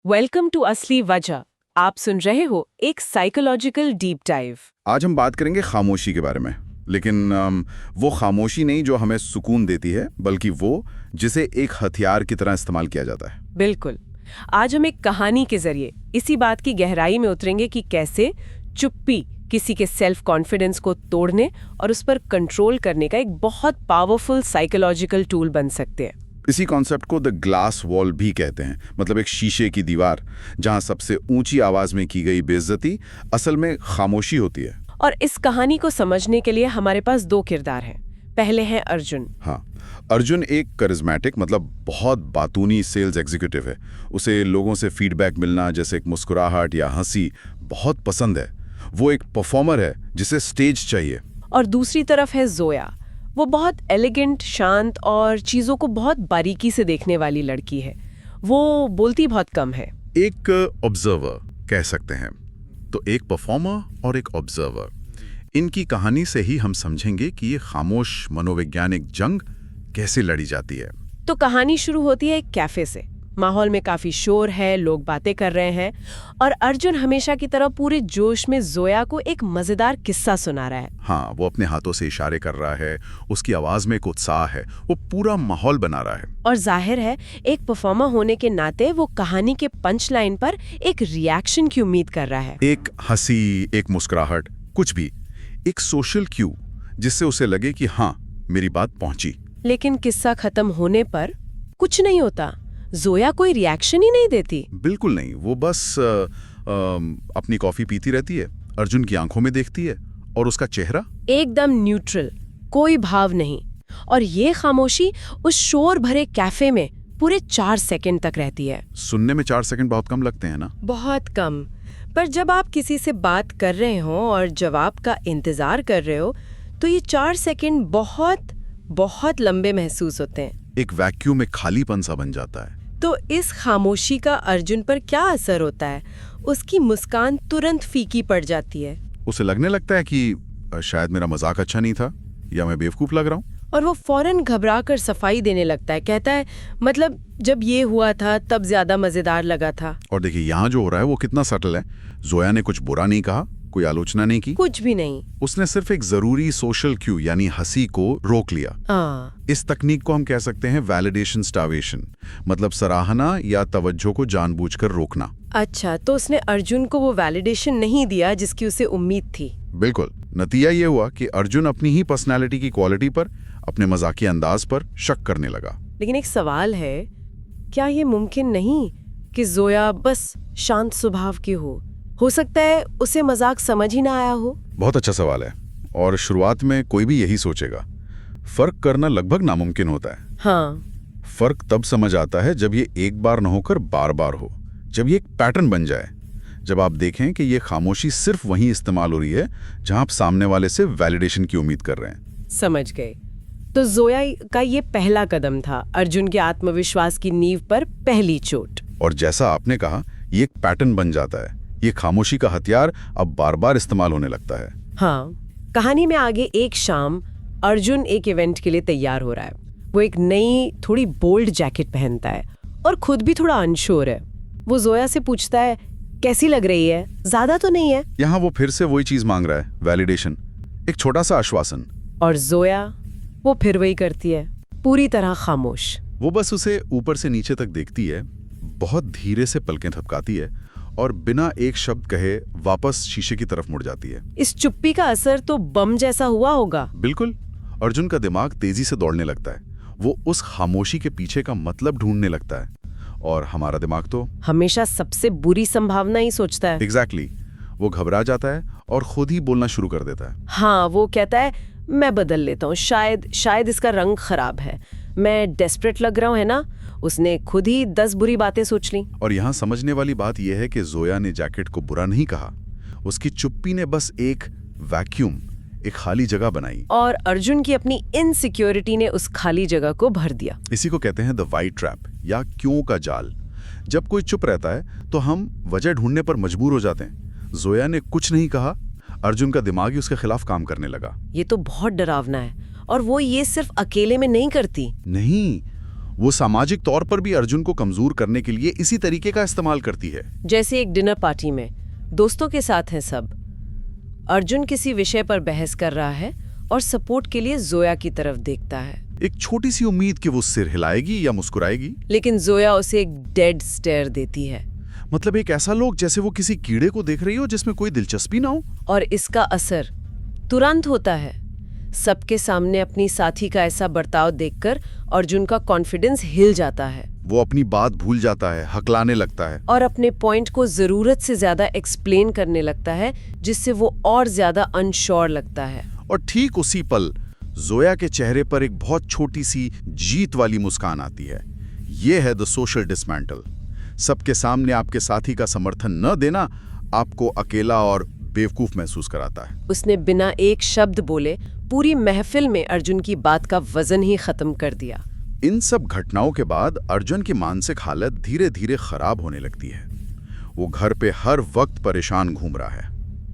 Welcome to असली वजह। आप सुन रहे हो एक साइकोलॉजिकल डीप डाइव। आज हम बात करेंगे खामोशी के बारे में, लेकिन वो खामोशी नहीं जो हमें सुकून देती है, बल्कि वो जिसे एक हथियार की तरह इस्तेमाल किया जाता है। बिल्कुल। आज हम एक कहानी के जरिए इसी बात की गहराई में उतरेंगे कि कैसे चुप्पी किसी के सेल्फ कॉन्फिडेंस को तोड़ने और उस पर कंट्रोल करने का एक बहुत पावरफुल साइकोलॉजिकल टूल बन सकते हैं। इसी कॉन्सेप्ट को द ग्लास वॉल भी कहते हैं, मतलब एक शीशे की दीवार जहां सबसे ऊंची आवाज में की गई बेइज्जती असल में खामोशी होती है। और इस कहानी को समझने के लिए हमारे पास दो किरदार हैं। पहले हैं अर्जुन। हाँ, अर्जुन एक करिज्मेटिक, मतलब बहुत बातूनी सेल्स एग्जीक्यूटिव है। उसे लोगों से फीडबैक मिलना, जैसे एक मुस्कुराहट या हंसी, बहुत पसंद है। वो एक परफॉर्मर है जिसे स्टेज चाहिए। और दूसरी तरफ है जोया। वो बहुत एलिगेंट, शांत और चीज़ों को बहुत बारीकी से देखने वाली लड़की है। वो बोलती बहुत कम है। एक ऑब्जर्वर कह सकते हैं। तो एक परफॉर्मर और एक ऑब्जर्वर, इनकी कहानी से ही हम समझेंगे कि ये खामोश मनोवैज्ञानिक जंग कैसे लड़ी जाती है। तो कहानी शुरू होती है एक कैफे से। माहौल में काफी शोर है, लोग बातें कर रहे हैं और अर्जुन हमेशा की तरह पूरे जोश में जोया को एक मजेदार किस्सा सुना रहा है। हाँ, वो अपने हाथों से इशारे कर रहा है, उसकी आवाज में एक उत्साह है, वो पूरा माहौल बना रहा है। और जाहिर है, एक परफॉर्मर होने के नाते वो कहानी के पंच लाइन पर एक रिएक्शन की उम्मीद कर रहा है। एक हंसी, एक मुस्कुराहट, कुछ भी, एक सोशल क्यू जिससे उसे लगे कि हाँ, मेरी बात पहुंची। लेकिन किस्सा खत्म होने पर कुछ नहीं होता। जोया कोई रिएक्शन ही नहीं देती। बिल्कुल नहीं। वो बस अपनी कॉफी पीती रहती है, अर्जुन की आंखों में देखती है और उसका चेहरा एकदम न्यूट्रल, कोई भाव नहीं। और ये खामोशी उस शोर भरे कैफे में पूरे 4 सेकंड तक रहती है। सुनने में 4 सेकंड बहुत कम लगते हैं ना? बहुत कम। पर जब आप किसी से बात कर रहे हो और जवाब का इंतजार कर रहे हो, तो ये 4 सेकंड बहुत बहुत लंबे महसूस होते हैं। एक वैक्यूम में खालीपन सा बन जाता है। तो इस खामोशी का अर्जुन पर क्या असर होता है? उसकी मुस्कान तुरंत फीकी पड़ जाती है। उसे लगने लगता है कि शायद मेरा मजाक अच्छा नहीं था या मैं बेवकूफ लग रहा हूँ। और वो फौरन घबराकर सफाई देने लगता है। कहता है, मतलब जब ये हुआ था तब ज्यादा मजेदार लगा था। और देखिए, यहाँ जो हो रहा है वो कितना सटल है। जोया ने कुछ बुरा नहीं कहा, कोई आलोचना नहीं की, कुछ भी नहीं। उसने सिर्फ एक जरूरी सोशल क्यू यानी हंसी को रोक लिया। इस तकनीक को हम कह सकते हैं वैलिडेशन स्टार्वेशन, मतलब सराहना या तवज्जो को जानबूझकर रोकना। अच्छा, तो उसने अर्जुन को वो वैलिडेशन नहीं दिया जिसकी उसे उम्मीद थी। बिल्कुल। नतीजा ये हुआ कि अर्जुन अपनी ही पर्सनैलिटी की क्वालिटी पर, अपने मजाकिया अंदाज पर शक करने लगा। लेकिन एक सवाल है, क्या ये मुमकिन नहीं कि जोया बस शांत स्वभाव की हो सकता है उसे मजाक समझ ही ना आया हो। बहुत अच्छा सवाल है, और शुरुआत में कोई भी यही सोचेगा। फर्क करना लगभग नामुमकिन होता है। हाँ। फर्क तब समझ आता है जब ये एक बार न होकर बार बार हो, जब ये एक पैटर्न बन जाए, जब आप देखें कि ये खामोशी सिर्फ वहीं इस्तेमाल हो रही है जहां आप सामने वाले से वैलिडेशन की उम्मीद कर रहे हैं। समझ गए। तो जोया का ये पहला कदम था, अर्जुन के आत्मविश्वास की नींव पर पहली चोट। और जैसा आपने कहा, ये एक पैटर्न बन जाता है। ये खामोशी का हथियार अब बार बार इस्तेमाल होने लगता है। हाँ। कहानी में आगे एक शाम अर्जुन एक इवेंट के लिए तैयार हो रहा है। वो एक नई थोड़ी बोल्ड जैकेट पहनता है और खुद भी थोड़ा अनश्योर है। वो जोया से पूछता है, कैसी लग रही है? ज्यादा तो नहीं है? यहाँ वो फिर से वही चीज मांग रहा है, वैलिडेशन, एक छोटा सा आश्वासन। और जोया वो फिर वही करती है, पूरी तरह खामोश। वो बस उसे ऊपर से नीचे तक देखती है, बहुत धीरे से पलकें थपकाती है और बिना एक शब्द कहे वापस शीशे की तरफ मुड़ जाती है। इस चुप्पी का असर तो बम जैसा हुआ होगा। बिल्कुल। अर्जुन का दिमाग तेजी से दौड़ने लगता है। वो उस खामोशी के पीछे का मतलब ढूंढने लगता है। और हमारा दिमाग तो हमेशा सबसे बुरी संभावना ही सोचता है। एग्जैक्टली। वो घबरा जाता है और खुद ही बोलना शुरू कर देता है। हाँ, वो कहता है, मैं बदल लेता हूँ, शायद इसका रंग खराब है, मैं डेस्परेट लग रहा हूँ, है ना? उसने खुद ही 10 बुरी बातें सोच ली। और यहाँ समझने वाली बात यह है कि जोया ने जैकेट को बुरा नहीं कहा, उसकी चुप्पी ने बस एक वैक्यूम, एक खाली जगह बनाई। और अर्जुन की अपनी इनसिक्योरिटी ने उस खाली जगह को भर दिया। इसी को कहते हैं द वाई ट्रैप या क्यों का जाल। जब कोई चुप रहता है तो हम वजह ढूंढने पर मजबूर हो जाते हैं। जोया ने कुछ नहीं कहा, अर्जुन का दिमाग ही उसके खिलाफ काम करने लगा। ये तो बहुत डरावना है। और वो ये सिर्फ अकेले में नहीं करती। नहीं, वो सामाजिक तौर पर भी अर्जुन को कमजोर करने के लिए इसी तरीके का इस्तेमाल करती है। जैसे एक डिनर पार्टी में दोस्तों के साथ हैं सब, अर्जुन किसी विषय पर बहस कर रहा है और सपोर्ट के लिए जोया की तरफ देखता है। एक छोटी सी उम्मीद कि वो सिर हिलाएगी या मुस्कुराएगी, लेकिन जोया उसे एक डेड स्टेयर देती है। मतलब एक ऐसा लोग जैसे वो किसी कीड़े को देख रही हो जिसमें कोई दिलचस्पी ना हो। और इसका असर तुरंत होता है। सबके सामने अपनी साथी का ऐसा बर्ताव देखकर अर्जुन का कॉन्फिडेंस हिल जाता है। वो अपनी बात भूल जाता है, हकलाने लगता है और अपने पॉइंट को जरूरत से ज्यादा एक्सप्लेन करने लगता है, जिससे वो और ज्यादा अनश्योर लगता है। और ठीक उसी पल जोया के चेहरे पर एक बहुत छोटी सी जीत वाली मुस्कान आती है। ये है द सोशल डिसमेंटल। सबके सामने आपके साथी का समर्थन न देना आपको अकेला और बेवकूफ महसूस कराता है। उसने बिना एक शब्द बोले पूरी महफिल में अर्जुन की बात का वजन ही खत्म कर दिया। इन सब घटनाओं के बाद अर्जुन की मानसिक हालत धीरे धीरे खराब होने लगती है। वो घर पे हर वक्त परेशान घूम रहा है।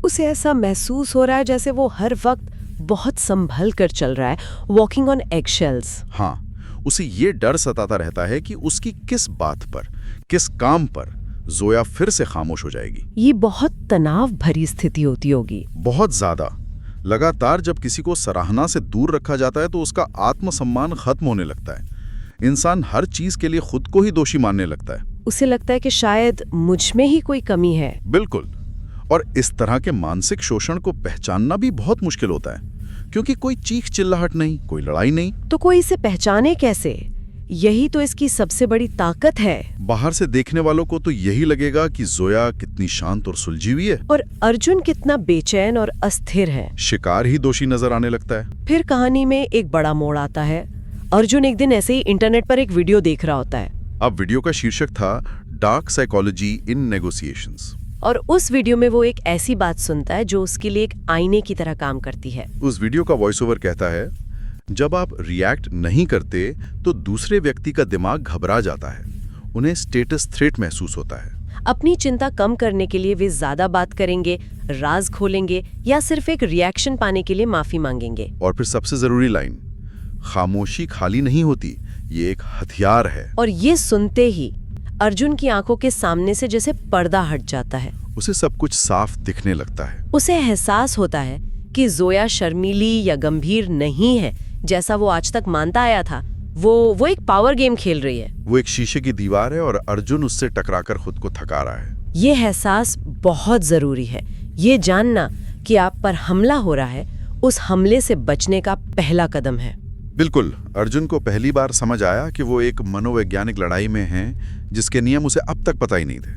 उसे ऐसा महसूस हो रहा है जैसे वो हर वक्त बहुत संभल कर चल रहा है, वॉकिंग ऑन एगशेल्स। हाँ, उसे ये डर सताता रहता है कि उसकी किस बात पर, किस काम पर जोया फिर से खामोश हो जाएगी। ये बहुत तनाव भरी स्थिति होती होगी। बहुत ज्यादा। लगातार जब किसी को सराहना से दूर रखा जाता है तो उसका आत्मसम्मान खत्म होने लगता है। इंसान हर चीज के लिए खुद को ही दोषी मानने लगता है। उसे लगता है कि शायद मुझ में ही कोई कमी है। बिल्कुल। और इस तरह के मानसिक शोषण को पहचानना भी बहुत मुश्किल होता है, क्योंकि कोई चीख चिल्लाहट नहीं, कोई लड़ाई नहीं। तो कोई इसे पहचाने कैसे? यही तो इसकी सबसे बड़ी ताकत है। बाहर से देखने वालों को तो यही लगेगा कि जोया कितनी शांत और सुलझी हुई है, और अर्जुन कितना बेचैन और अस्थिर है। शिकार ही दोषी नजर आने लगता है। फिर कहानी में एक बड़ा मोड़ आता है। अर्जुन एक दिन ऐसे ही इंटरनेट पर एक वीडियो देख रहा होता है। अब वीडियो का शीर्षक था डार्क साइकोलॉजी इन नेगोशिएशंस। और उस वीडियो में वो एक ऐसी बात सुनता है जो उसके लिए एक आईने की तरह काम करती है। उस वीडियो का वॉइस ओवर कहता है, जब आप रिएक्ट नहीं करते तो दूसरे व्यक्ति का दिमाग घबरा जाता है, उन्हें स्टेटस थ्रेट महसूस होता है। अपनी चिंता कम करने के लिए वे ज्यादा बात करेंगे, राज खोलेंगे या सिर्फ एक रिएक्शन पाने के लिए माफी मांगेंगे। और फिर सबसे जरूरी लाइन, खामोशी खाली नहीं होती, ये एक हथियार है। और ये सुनते ही अर्जुन की आंखों के सामने से जैसे पर्दा हट जाता है। उसे सब कुछ साफ दिखने लगता है। उसे एहसास होता है कि जोया शर्मीली या गंभीर नहीं है जैसा वो आज तक मानता आया था। वो एक पावर गेम खेल रही है। वो एक शीशे की दीवार है और अर्जुन उससे टकराकर खुद को थका रहा है। ये एहसास बहुत जरूरी है। ये जानना कि आप पर हमला हो रहा है उस हमले से बचने का पहला कदम है। बिल्कुल। अर्जुन को पहली बार समझ आया कि वो एक मनोवैज्ञानिक लड़ाई में है जिसके नियम उसे अब तक पता ही नहीं थे,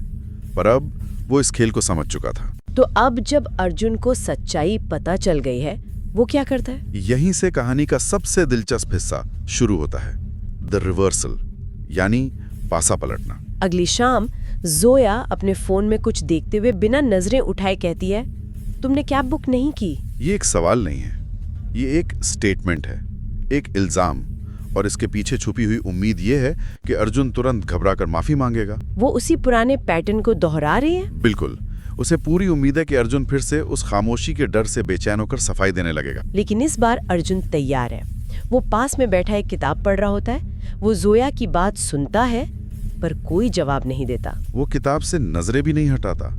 पर अब वो इस खेल को समझ चुका था। तो अब जब अर्जुन को सच्चाई पता चल गई है, वो क्या करता है? यहीं से कहानी का सबसे दिलचस्प हिस्सा शुरू होता है, द रिवर्सल, यानी पासा पलटना। अगली शाम जोया अपने फोन में कुछ देखते हुए बिना नजरें उठाए कहती है, तुमने कैब बुक नहीं की? ये एक सवाल नहीं है, ये एक स्टेटमेंट है, एक इल्जाम। और इसके पीछे छुपी हुई उम्मीद ये है कि अर्जुन तुरंत घबराकर माफी मांगेगा। वो उसी पुराने पैटर्न को दोहरा रही है। बिल्कुल। उसे पूरी उम्मीद है कि अर्जुन फिर से उस खामोशी के डर से बेचैन होकर सफाई देने लगेगा। लेकिन इस बार अर्जुन तैयार है। वो पास में बैठा एक किताब पढ़ रहा होता है। वो जोया की बात सुनता है पर कोई जवाब नहीं देता। वो किताब से नजरें भी नहीं हटाता,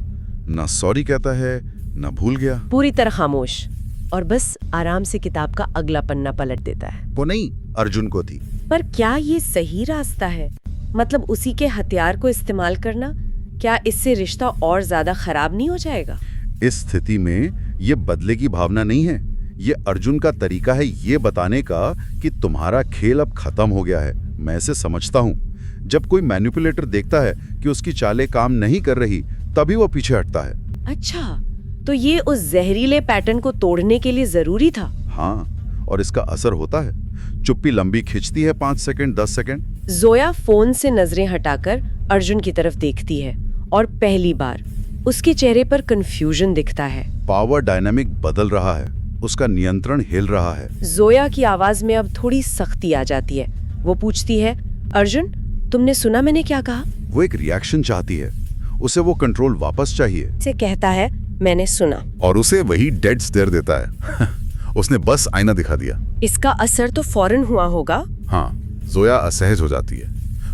ना सॉरी कहता है, ना भूल गया। पूरी तरह खामोश, और बस आराम से किताब का अगला पन्ना पलट देता है। वो नहीं अर्जुन को थी। पर क्या ये सही रास्ता है? मतलब उसी के हथियार को इस्तेमाल करना, क्या इससे रिश्ता और ज्यादा खराब नहीं हो जाएगा? इस स्थिति में ये बदले की भावना नहीं है, ये अर्जुन का तरीका है ये बताने का कि तुम्हारा खेल अब खत्म हो गया है। मैं इसे समझता हूँ। जब कोई मैनिपुलेटर देखता है कि उसकी चालें काम नहीं कर रही, तभी वो पीछे हटता है। अच्छा, तो ये उस जहरीले पैटर्न को तोड़ने के लिए जरूरी था। हाँ, और इसका असर होता है। चुप्पी लंबी खिंचती है, 5 सेकंड, 10 सेकंड। जोया फोन से नजरें हटाकर अर्जुन की तरफ देखती है और पहली बार उसके चेहरे पर कंफ्यूजन दिखता है। पावर डायनामिक बदल रहा है, उसका नियंत्रण हिल रहा है। जोया की आवाज में अब थोड़ी सख्ती आ जाती है। वो पूछती है, अर्जुन तुमने सुना मैंने क्या कहा? वो एक रिएक्शन चाहती है, उसे वो कंट्रोल वापस चाहिए। से कहता है, मैंने सुना। और उसे वही डेड स्टेयर देता है। उसने बस आईना दिखा दिया। इसका असर तो फौरन हुआ होगा। हाँ, जोया असहज हो जाती है,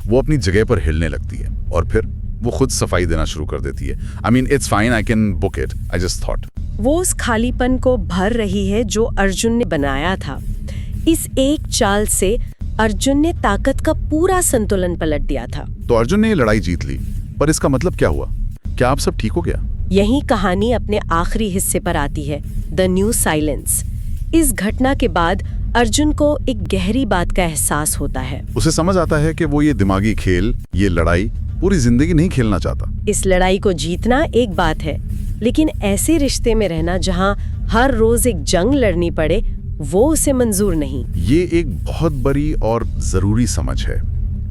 वो अपनी जगह पर हिलने लगती है और फिर वो खुद सफाई देना शुरू कर देती है। I mean it's fine, I can book it, I just thought. वो उस खालीपन को भर रही है जो अर्जुन ने बनाया था। इस एक चाल से अर्जुन ने ताकत का पूरा संतुलन पलट दिया था। तो अर्जुन ने ये लड़ाई जीत ली, पर इसका मतलब क्या हुआ? क्या आप सब ठीक हो गया? यही कहानी अपने आखिरी हिस्से पर आती है, द न्यू साइलेंस। इस घटना के बाद अर्जुन को एक गहरी बात का एहसास होता है। उसे समझ आता है कि वो ये दिमागी खेल, ये लड़ाई पूरी जिंदगी नहीं खेलना चाहता। इस लड़ाई को जीतना एक बात है, लेकिन ऐसे रिश्ते में रहना जहां हर रोज एक जंग लड़नी पड़े, वो उसे मंजूर नहीं। ये एक बहुत बड़ी और जरूरी समझ है।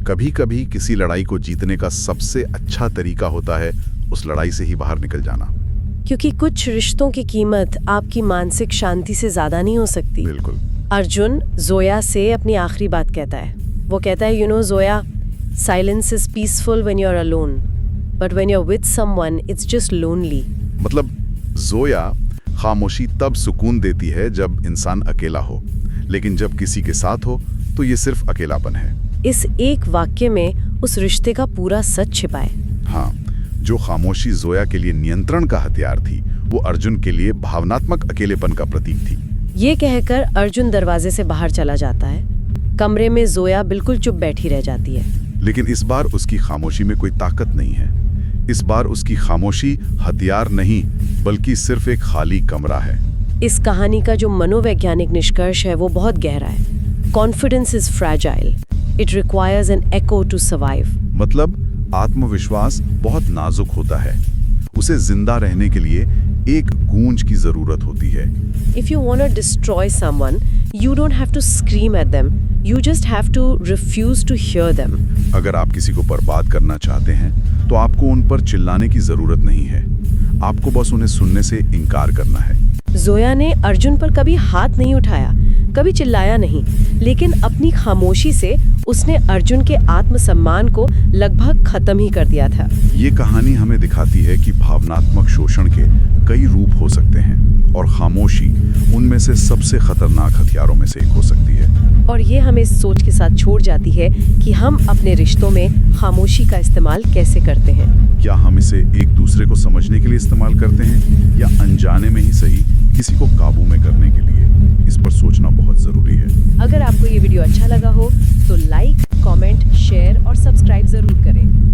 कभी कभी किसी लड़ाई को जीतने का सबसे अच्छा तरीका होता है उस लड़ाई से ही बाहर निकल जाना। क्योंकि कुछ रिश्तों की कीमत आपकी मानसिक शांति से ज्यादा नहीं हो सकती। बिल्कुल। अर्जुन जोया से अपनी आखिरी बात कहता है। वो कहता है, you know Zoya, silence is peaceful when you are alone, but when you are with someone it's just lonely. मतलब जोया खामोशी तब सुकून देती है जब इंसान अकेला हो, लेकिन जब किसी के साथ हो तो ये सिर्फ अकेलापन है। इस एक वाक्य में उस रिश्ते का पूरा सच छिपा है। हाँ, जो खामोशी जोया के लिए नियंत्रण का हथियार थी, वो अर्जुन के लिए भावनात्मक अकेलेपन का प्रतीक थी। ये कहकर अर्जुन दरवाजे से बाहर चला जाता है। कमरे में जोया बिल्कुल चुप बैठी रह जाती है। लेकिन इस बार उसकी खामोशी में कोई ताकत नहीं है। इस बार उसकी खामोशी हथियार नहीं, बल्कि सिर्फ एक खाली कमरा है। इस कहानी का जो मनोवैज्ञानिक निष्कर्ष है वो बहुत गहरा है। Confidence is fragile, it requires an echo to survive. मतलब आत्मविश्वास बहुत नाजुक होता है, उसे जिंदा रहने के लिए एक गूंज की जरूरत होती है। If you want to destroy someone, you don't have to scream at them. You just have to refuse to hear them. अगर आप किसी को बर्बाद करना चाहते हैं, तो आपको उन पर चिल्लाने की जरूरत नहीं है। आपको बस उन्हें सुनने से इनकार करना है। जोया ने अर्जुन पर कभी हाथ नहीं उठाया, कभी चिल्लाया नहीं, लेकिन अपनी खामोशी से उसने अर्जुन के आत्मसम्मान को लगभग खत्म ही कर दिया था। ये कहानी हमें दिखाती है कि भावनात्मक शोषण के कई रूप हो सकते हैं और खामोशी उनमें से सबसे खतरनाक हथियारों में से एक हो सकती है। और ये हमें इस सोच के साथ छोड़ जाती है कि हम अपने रिश्तों में खामोशी का इस्तेमाल कैसे करते हैं। क्या हम इसे एक दूसरे को समझने के लिए इस्तेमाल करते हैं, या अनजाने में ही सही किसी को काबू में करने के लिए? इस पर सोचना बहुत जरूरी है। अगर आपको ये वीडियो अच्छा लगा हो तो लाइक, कमेंट, शेयर और सब्सक्राइब जरूर करें।